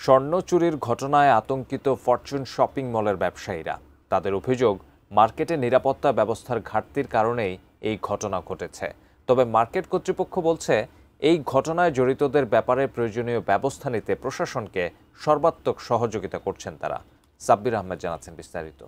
স্বর্ণ চুরির ঘটনায় আতঙ্কিত ফরচুন শপিং মলের ব্যবসায়ীরা। তাদের অভিযোগ, মার্কেটে নিরাপত্তা ব্যবস্থার ঘাটতির কারণেই এই ঘটনা ঘটেছে। তবে মার্কেট কর্তৃপক্ষ বলছে, এই ঘটনায় জড়িতদের ব্যাপারে প্রয়োজনীয় ব্যবস্থা নিতে প্রশাসনকে সর্বাত্মক সহযোগিতা করছেন তারা। সাব্বির আহমেদ জানাচ্ছেন বিস্তারিত।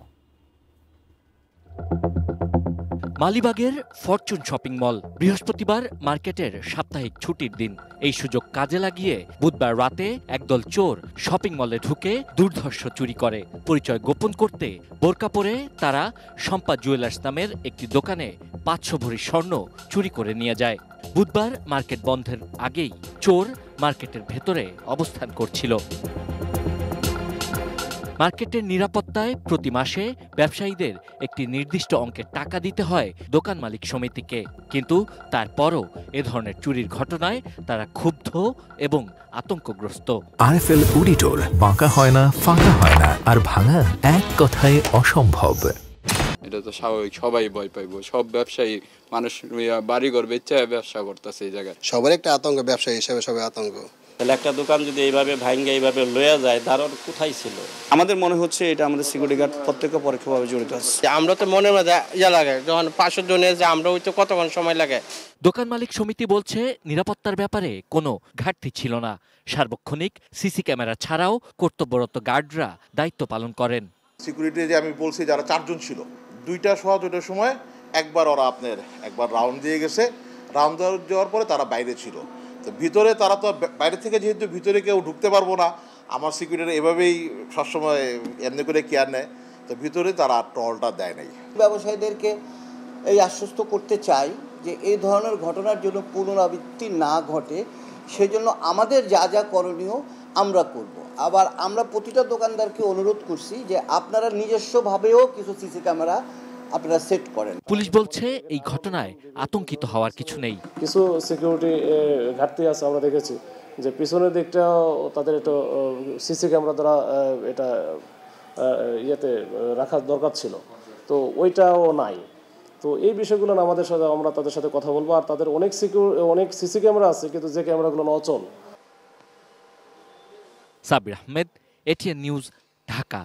মালিবাগের ফরচুন শপিং মল বৃহস্পতিবার মার্কেটের সাপ্তাহিক ছুটির দিন। এই সুযোগ কাজে লাগিয়ে বুধবার রাতে একদল চোর শপিং মলে ঢুকে দুর্ধর্ষ চুরি করে। পরিচয় গোপন করতে বোরকা পরে তারা শম্পা জুয়েলার্স নামের একটি দোকানে 500 ভরি স্বর্ণ চুরি করে নিয়ে যায়। বুধবার মার্কেট বন্ধের আগেই চোর মার্কেটের ভেতরে অবস্থান করছিল। মার্কেটের নিরাপত্তায় প্রতি মাসে ব্যবসায়ীদের একটি নির্দিষ্ট অঙ্কের টাকা দিতে হয় দোকান মালিক সমিতিকে। কিন্তু তারপরও এ ধরনের চুরির ঘটনায় তারা ক্ষুব্ধ এবং আতঙ্কগ্রস্ত। আরএফএল অডিটর, বাঁকা হয় না, ফাঁকা হয় না, আর ভাঙা এক কথায় অসম্ভব। এটা তো স্বাভাবিক, সবাই ভয় পাইব। সব ব্যবসায়ী মানুষ বাড়িঘর বেচে ব্যবসা করতেছে এই জায়গায়। সবার একটা আতঙ্ক, ব্যবসায়ী হিসেবে সবাই আতঙ্ক। তাহলে একটা দোকান যদি এইভাবে ভাঙ্গে এইভাবে লইয়া যায়, তার কোথায় ছিল? আমাদের মনে হচ্ছে এটা আমাদের সিকিউরিটি গার্ড প্রত্যক্ষ পরোক্ষভাবে জড়িত আছে। আমরা তো মনের মধ্যে ইয়া লাগে, যখন 500 জনের যে আমরা হইতে কতক্ষণ সময় লাগে। দোকান মালিক সমিতি বলছে, নিরাপত্তার ব্যাপারে কোনো ঘাটতি ছিল না। সার্বক্ষণিক সিসি ক্যামেরা ছাড়াও কর্তব্যরত গার্ডরা দায়িত্ব পালন করেন। সিকিউরিটি যে আমি বলছি যারা 4 জন ছিল, 2টার সময় একবার ওরা একবার রাউন্ড দিয়ে গেছে। রাউন্ড দেওয়ার পরে তারা বাইরে ছিল। তো ভিতরে তারা তো বাইরে থেকে, যেহেতু ভিতরে কেউ ঢুকতে পারবো না, আমার সিকিউরিটি এভাবেই সবসময় এমনি করে কেয়ার নেয়। তো ভিতরে তারা টলটা দেয় নাই। ব্যবসায়ীদেরকে এই আশ্বস্ত করতে চাই যে এই ধরনের ঘটনার জন্য পুনরাবৃত্তি না ঘটে, সেজন্য আমাদের যা যা করণীয় আমরা করব। আবার আমরা প্রতিটা দোকানদারকে অনুরোধ করছি যে আপনারা নিজস্বভাবেও কিছু সিসি ক্যামেরা আপনারা সেট করেন। পুলিশ বলছে, এই ঘটনায় আতঙ্কিত হওয়ার কিছু নেই। কিছু সিকিউরিটি ঘাটতি আছে, আমরা দেখেছি যে পিছনের দিকটাও তাদের একটু সিসি ক্যামেরা দ্বারা এটা ইয়েতে রাখার দরকার ছিল, তো ওইটাও নাই। তো এই বিষয়গুলো আমাদের সাথে, আমরা তাদের সাথে কথা বলবো। আর তাদের অনেক সিসি ক্যামেরা আছে, কিন্তু যে ক্যামেরাগুলো অচল। Sabbir Ahmed, ATN news, Dhaka.